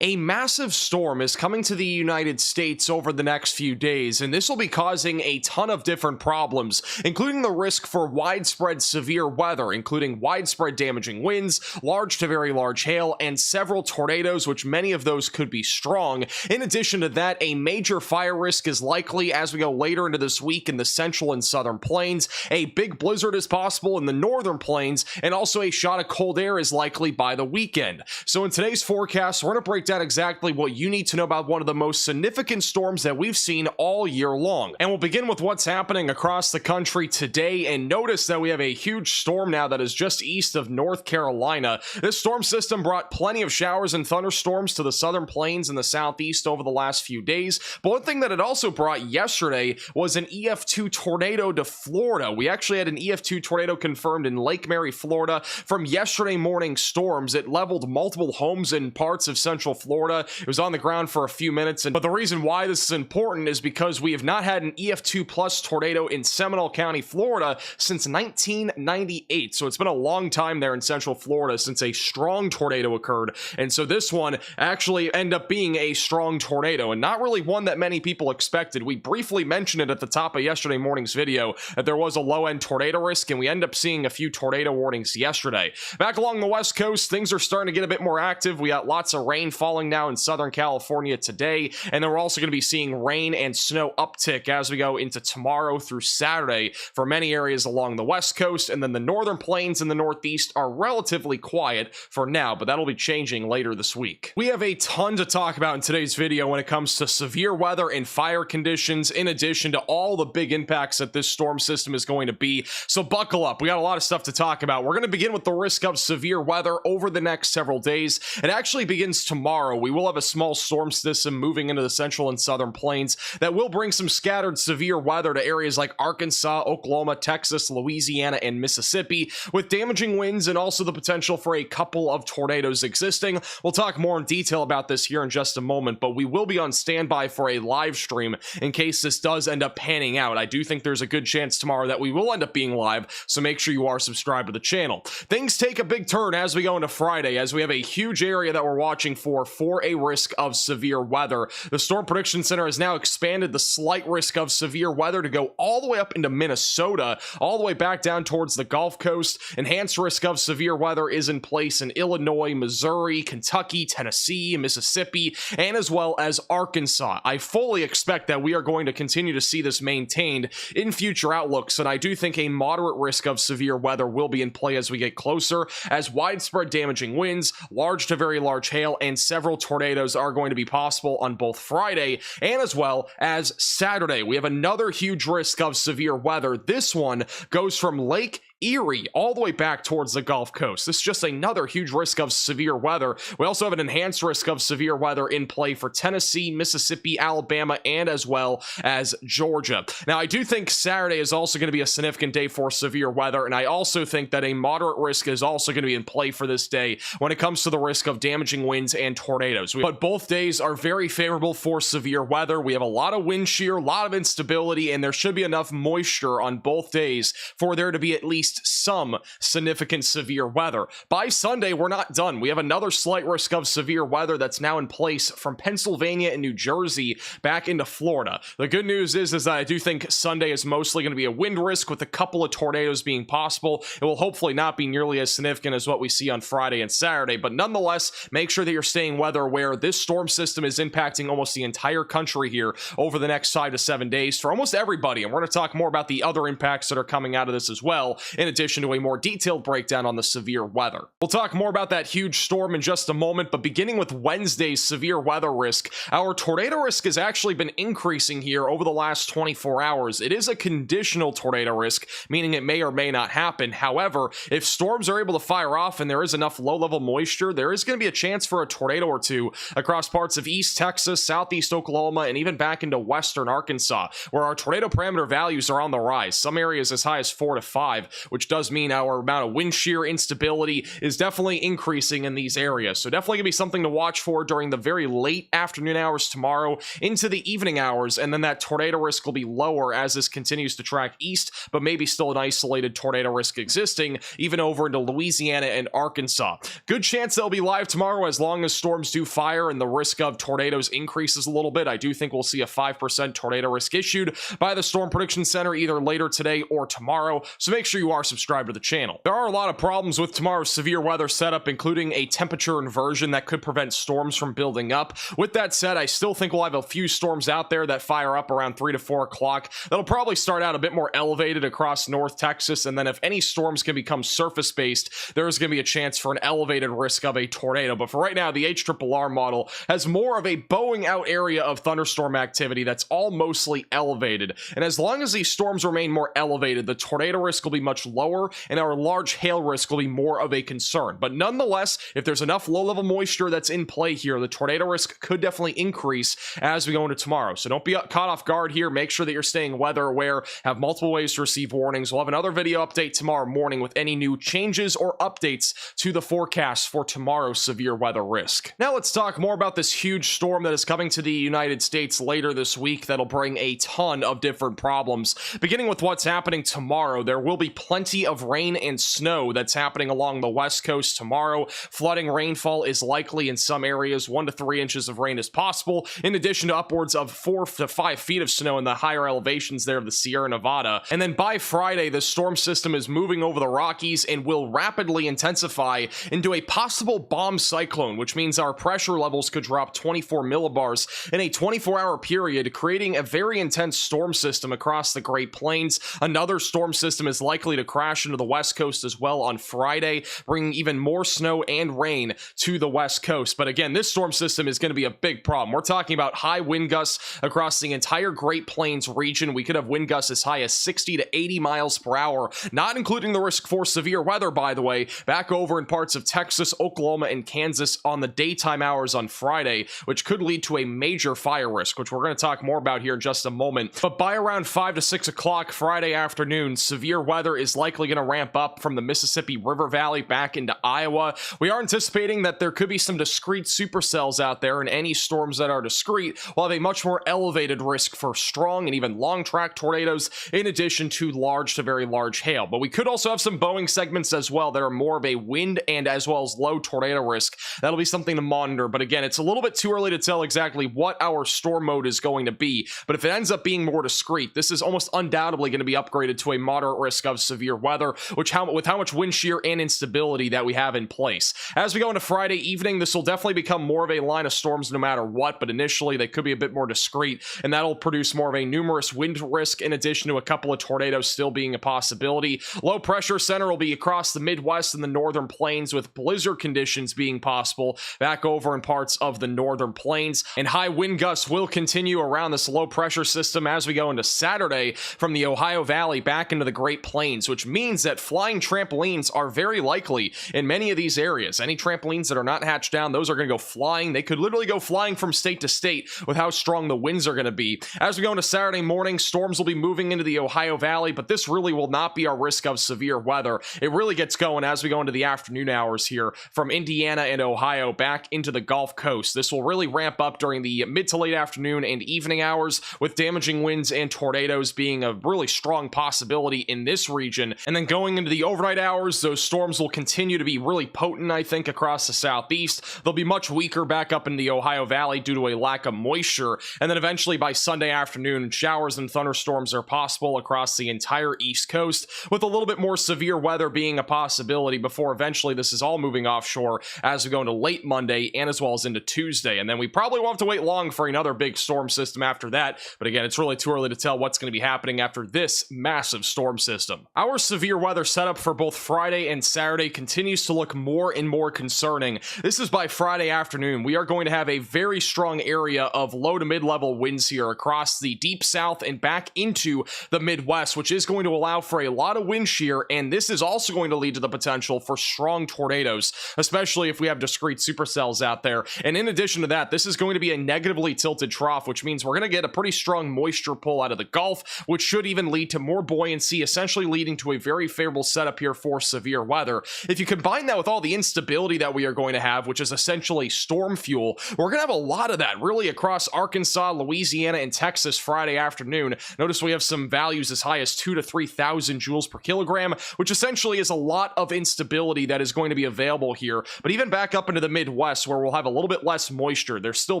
A massive storm is coming to the United States over the next few days, and this will be causing a ton of different problems, including the risk for widespread severe weather, including widespread damaging winds, large to very large hail, and several tornadoes, which many of those could be strong. In addition to that, a major fire risk is likely as we go later into this week in the central and southern plains. A big blizzard is possible in the northern plains, and also a shot of cold air is likely by the weekend. So in today's forecast, we're going to break down exactly what you need to know about one of the most significant storms that we've seen all year long. And we'll begin with what's happening across the country today, and notice that we have a huge storm now that is just east of North Carolina. This storm system brought plenty of showers and thunderstorms to the southern plains and the southeast over the last few days, but one thing that it also brought yesterday was an EF2 tornado to Florida. We actually had an EF2 tornado confirmed in Lake Mary, Florida from yesterday morning storms. It leveled multiple homes in parts of central Florida. It was on the ground for a few minutes, but the reason why this is important is because we have not had an EF2 plus tornado in Seminole County, Florida since 1998. So it's been a long time there in central Florida since a strong tornado occurred. And so this one actually ended up being a strong tornado, and not really one that many people expected. We briefly mentioned it at the top of yesterday morning's video that there was a low-end tornado risk, and we ended up seeing a few tornado warnings yesterday. Back along the west coast, things are starting to get a bit more active. We got lots of rain falling now in Southern California today, and then we're also going to be seeing rain and snow uptick as we go into tomorrow through Saturday for many areas along the west coast, and then the northern plains and the northeast are relatively quiet for now, but that'll be changing later this week. We have a ton to talk about in today's video when it comes to severe weather and fire conditions, in addition to all the big impacts that this storm system is going to be, so buckle up. We got a lot of stuff to talk about. We're going to begin with the risk of severe weather over the next several days. It actually begins tomorrow. We will have a small storm system moving into the central and southern plains that will bring some scattered severe weather to areas like Arkansas, Oklahoma, Texas, Louisiana, and Mississippi, with damaging winds and also the potential for a couple of tornadoes existing. We'll talk more in detail about this here in just a moment, but we will be on standby for a live stream in case this does end up panning out. I do think there's a good chance tomorrow that we will end up being live, so make sure you are subscribed to the channel. Things take a big turn as we go into Friday, as we have a huge area that we're watching for a risk of severe weather. The Storm Prediction Center has now expanded the slight risk of severe weather to go all the way up into Minnesota, all the way back down towards the Gulf Coast. Enhanced risk of severe weather is in place in Illinois, Missouri, Kentucky, Tennessee, Mississippi, and as well as Arkansas. I fully expect that we are going to continue to see this maintained in future outlooks, and I do think a moderate risk of severe weather will be in play as we get closer, as widespread damaging winds, large to very large hail, and several tornadoes are going to be possible on both Friday and as well as Saturday. We have another huge risk of severe weather. This one goes from Lake Erie all the way back towards the Gulf Coast. This is just another huge risk of severe weather. We also have an enhanced risk of severe weather in play for Tennessee, Mississippi, Alabama, and as well as Georgia. Now, I do think Saturday is also going to be a significant day for severe weather, and I also think that a moderate risk is also going to be in play for this day when it comes to the risk of damaging winds and tornadoes. But both days are very favorable for severe weather. We have a lot of wind shear, a lot of instability, and there should be enough moisture on both days for there to be at least some significant severe weather. By Sunday, we're not done. We have another slight risk of severe weather that's now in place from Pennsylvania and New Jersey back into Florida. The good news is that I do think Sunday is mostly going to be a wind risk with a couple of tornadoes being possible. It will hopefully not be nearly as significant as what we see on Friday and Saturday, but nonetheless, make sure that you're staying weather aware. This storm system is impacting almost the entire country here over the next 5 to 7 days for almost everybody, and we're going to talk more about the other impacts that are coming out of this as well, in addition to a more detailed breakdown on the severe weather. We'll talk more about that huge storm in just a moment, but beginning with Wednesday's severe weather risk, our tornado risk has actually been increasing here over the last 24 hours. It is a conditional tornado risk, meaning it may or may not happen. However, if storms are able to fire off and there is enough low-level moisture, there is going to be a chance for a tornado or two across parts of East Texas, Southeast Oklahoma, and even back into Western Arkansas, where our tornado parameter values are on the rise. Some areas as high as 4 to 5. which does mean our amount of wind shear instability is definitely increasing in these areas. So definitely gonna be something to watch for during the very late afternoon hours tomorrow into the evening hours, and then that tornado risk will be lower as this continues to track east, but maybe still an isolated tornado risk existing even over into Louisiana and Arkansas. Good chance they'll be live tomorrow as long as storms do fire and the risk of tornadoes increases a little bit. I do think we'll see a 5% tornado risk issued by the Storm Prediction Center either later today or tomorrow, so make sure you are subscribed to the channel. There are a lot of problems with tomorrow's severe weather setup, including a temperature inversion that could prevent storms from building up. With that said, I still think we'll have a few storms out there that fire up around 3 to 4 o'clock. That'll probably start out a bit more elevated across North Texas, and then if any storms can become surface-based, there's going to be a chance for an elevated risk of a tornado. But for right now, the HRRR model has more of a bowing out area of thunderstorm activity that's all mostly elevated. And as long as these storms remain more elevated, the tornado risk will be much lower, and our large hail risk will be more of a concern. But nonetheless, if there's enough low-level moisture that's in play here, the tornado risk could definitely increase as we go into tomorrow. So don't be caught off guard here. Make sure that you're staying weather aware, have multiple ways to receive warnings. We'll have another video update tomorrow morning with any new changes or updates to the forecast for tomorrow's severe weather risk. Now let's talk more about this huge storm that is coming to the United States later this week that'll bring a ton of different problems. Beginning with what's happening tomorrow, there will be plenty of rain and snow that's happening along the west coast tomorrow. Flooding rainfall is likely in some areas. 1 to 3 inches of rain is possible, in addition to upwards of 4 to 5 feet of snow in the higher elevations there of the Sierra Nevada. And then by Friday, the storm system is moving over the Rockies and will rapidly intensify into a possible bomb cyclone, which means our pressure levels could drop 24 millibars in a 24-hour period, creating a very intense storm system across the Great Plains. Another storm system is likely to crash into the west coast as well on Friday, bringing even more snow and rain to the west coast. But again, this storm system is going to be a big problem. We're talking about high wind gusts across the entire Great Plains region. We could have wind gusts as high as 60 to 80 miles per hour, not including the risk for severe weather, by the way, back over in parts of Texas, Oklahoma, and Kansas on the daytime hours on Friday, which could lead to a major fire risk, which we're going to talk more about here in just a moment. But by around 5 to 6 o'clock Friday afternoon, severe weather is likely going to ramp up from the Mississippi River Valley back into Iowa. We are anticipating that there could be some discrete supercells out there, and any storms that are discrete will have a much more elevated risk for strong and even long track tornadoes, in addition to large to very large hail. But we could also have some bowing segments as well that are more of a wind and as well as low tornado risk. That'll be something to monitor. But again, it's a little bit too early to tell exactly what our storm mode is going to be. But if it ends up being more discrete, this is almost undoubtedly going to be upgraded to a moderate risk of severe weather, with how much wind shear and instability that we have in place. As we go into Friday evening, this will definitely become more of a line of storms no matter what, but initially they could be a bit more discrete, and that'll produce more of a numerous wind risk in addition to a couple of tornadoes still being a possibility. Low pressure center will be across the Midwest and the northern plains, with blizzard conditions being possible back over in parts of the northern plains, and high wind gusts will continue around this low pressure system as we go into Saturday from the Ohio Valley back into the Great Plains, which means that flying trampolines are very likely in many of these areas. Any trampolines that are not hatched down, those are going to go flying. They could literally go flying from state to state with how strong the winds are going to be. As we go into Saturday morning, storms will be moving into the Ohio Valley, but this really will not be our risk of severe weather. It really gets going as we go into the afternoon hours here from Indiana and Ohio back into the Gulf Coast. This will really ramp up during the mid to late afternoon and evening hours, with damaging winds and tornadoes being a really strong possibility in this region. And then going into the overnight hours, those storms will continue to be really potent, I think, across the southeast. They'll be much weaker back up in the Ohio Valley due to a lack of moisture. And then eventually by Sunday afternoon, showers and thunderstorms are possible across the entire East Coast, with a little bit more severe weather being a possibility before eventually this is all moving offshore as we go into late Monday and as well as into Tuesday. And then we probably won't have to wait long for another big storm system after that. But again, it's really too early to tell what's going to be happening after this massive storm system. Our severe weather setup for both Friday and Saturday continues to look more and more concerning. This is by Friday afternoon. We are going to have a very strong area of low to mid-level winds here across the deep south and back into the Midwest, which is going to allow for a lot of wind shear, and this is also going to lead to the potential for strong tornadoes, especially if we have discrete supercells out there. And in addition to that, this is going to be a negatively tilted trough, which means we're going to get a pretty strong moisture pull out of the Gulf, which should even lead to more buoyancy, essentially leading to a very favorable setup here for severe weather. If you combine that with all the instability that we are going to have, which is essentially storm fuel, we're going to have a lot of that really across Arkansas, Louisiana, and Texas Friday afternoon. Notice we have some values as high as 2,000 to 3,000 joules per kilogram, which essentially is a lot of instability that is going to be available here. But even back up into the Midwest, where we'll have a little bit less moisture, there's still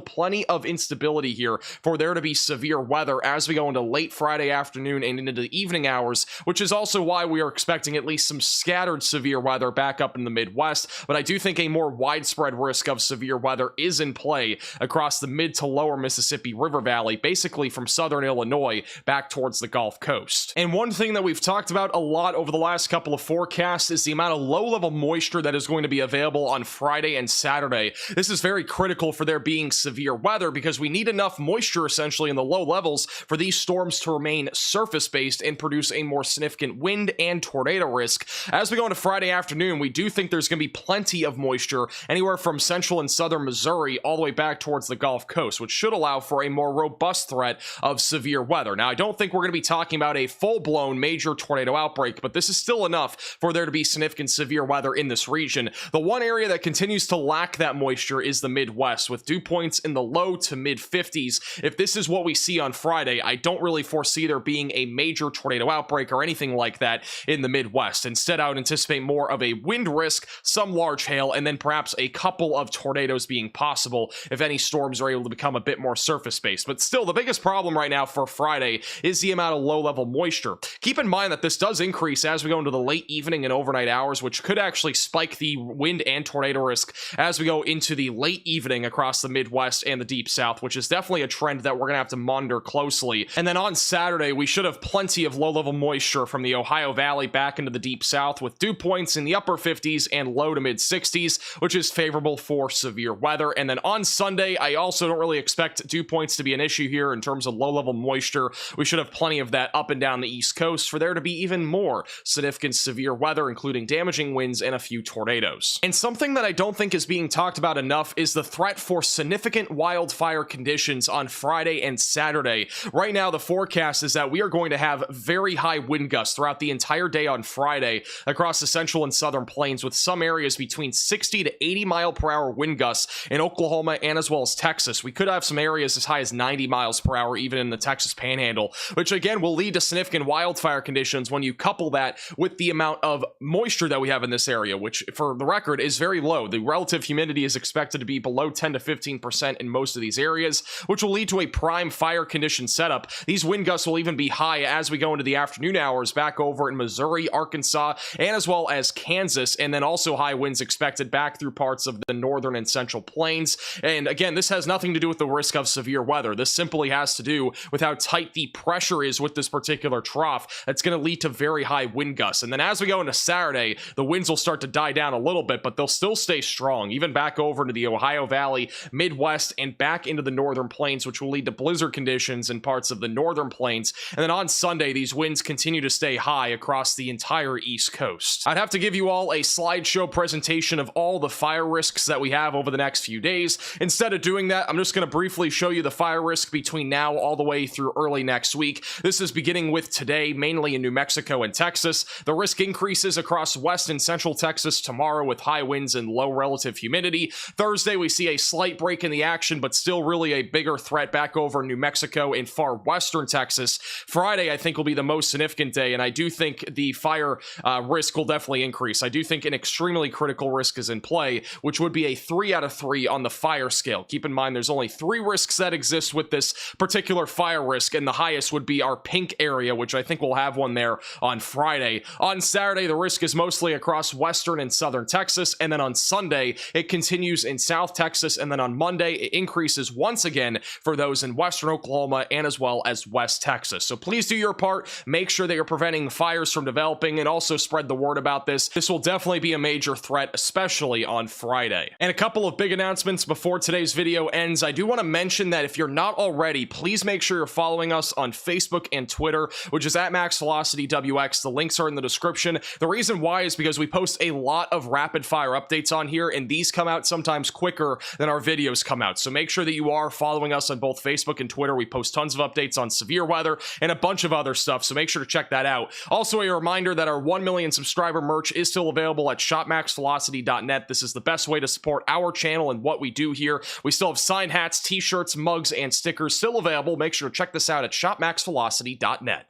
plenty of instability here for there to be severe weather as we go into late Friday afternoon and into the evening hours, which is also why we are expecting at least some scattered severe weather back up in the Midwest. But I do think a more widespread risk of severe weather is in play across the mid to lower Mississippi River Valley, basically from southern Illinois back towards the Gulf Coast. And one thing that we've talked about a lot over the last couple of forecasts is the amount of low-level moisture that is going to be available on Friday and Saturday. This is very critical for there being severe weather because we need enough moisture essentially in the low levels for these storms to remain surface-based and produce a more significant wind and tornado risk. As we go into Friday afternoon, we do think there's going to be plenty of moisture anywhere from central and southern Missouri all the way back towards the Gulf Coast, which should allow for a more robust threat of severe weather. Now, I don't think we're going to be talking about a full-blown major tornado outbreak, but this is still enough for there to be significant severe weather in this region. The one area that continues to lack that moisture is the Midwest, with dew points in the low to mid 50s. If this is what we see on Friday, I don't really foresee there being a major tornado outbreak or anything like that in the Midwest. Instead, I would anticipate more of a wind risk, some large hail, and then perhaps a couple of tornadoes being possible if any storms are able to become a bit more surface-based. But still, the biggest problem right now for Friday is the amount of low-level moisture. Keep in mind that this does increase as we go into the late evening and overnight hours, which could actually spike the wind and tornado risk as we go into the late evening across the Midwest and the Deep South, which is definitely a trend that we're going to have to monitor closely. And then on Saturday, we should have plenty of low-level moisture from the Ohio Valley back into the Deep South, with dew points in the upper 50s and low to mid 60s, which is favorable for severe weather. And then on Sunday, I also don't really expect dew points to be an issue here in terms of low-level moisture. We should have plenty of that up and down the East Coast for there to be even more significant severe weather, including damaging winds and a few tornadoes. And something that I don't think is being talked about enough is the threat for significant wildfire conditions on Friday and Saturday. Right now, the forecast is that we are going to have very high wind gusts throughout the entire day on Friday across the central and southern plains, with some areas between 60 to 80 mile per hour wind gusts in Oklahoma and as well as Texas. We could have some areas as high as 90 miles per hour even in the Texas Panhandle, which again will lead to significant wildfire conditions when you couple that with the amount of moisture that we have in this area, which for the record is very low. The relative humidity is expected to be below 10 to 15% in most of these areas, which will lead to a prime fire condition setup. These wind gusts will even be high as we go into the afternoon hours back over in Missouri, Arkansas, and as well as Kansas, and then also high winds expected back through parts of the northern and central plains. And again, this has nothing to do with the risk of severe weather. This simply has to do with how tight the pressure is with this particular trough. That's going to lead to very high wind gusts. And then as we go into Saturday, the winds will start to die down a little bit, but they'll still stay strong, even back over into the Ohio Valley, Midwest, and back into the northern plains, which will lead to blizzard conditions in parts of the northern plains. And then on Sunday, these winds continue to stay high across the entire East Coast. I'd have to give you all a slideshow presentation of all the fire risks that we have over the next few days. Instead of doing that, I'm just going to briefly show you the fire risk between now all the way through early next week. This is beginning with today, mainly in New Mexico and Texas. The risk increases across west and central Texas tomorrow with high winds and low relative humidity. Thursday, we see a slight break in the action, but still really a bigger threat back over New Mexico and far western Texas. Friday, I think, will be the most significant day, and I do think the fire risk will definitely increase. I do think an extremely critical risk is in play, which would be a 3 out of 3 on the fire scale. Keep in mind, there's only 3 risks that exist with this particular fire risk, and the highest would be our pink area, which I think we'll have one there on Friday. On Saturday, the risk is mostly across western and southern Texas, and then on Sunday, it continues in South Texas, and then on Monday, it increases once again for those in western Oklahoma and as well as West Texas. So please do your part. Make sure that you're preventing fires from developing and also spread the word about this. This will definitely be a major threat, especially on Friday. And a couple of big announcements before today's video ends. I do want to mention that if you're not already, please make sure you're following us on Facebook and Twitter, which is at MaxVelocityWX. The links are in the description. The reason why is because we post a lot of rapid fire updates on here, and these come out sometimes quicker than our videos come out. So make sure that you are following us on both Facebook and Twitter. We post tons of updates on severe weather and a bunch of other stuff, so make sure to check that out. Also, a reminder that our 1 million subscriber merch is still available at shopmaxvelocity.net. This is the best way to support our channel and what we do here. We still have signed hats, t-shirts, mugs, and stickers still available. Make sure to check this out at shopmaxvelocity.net.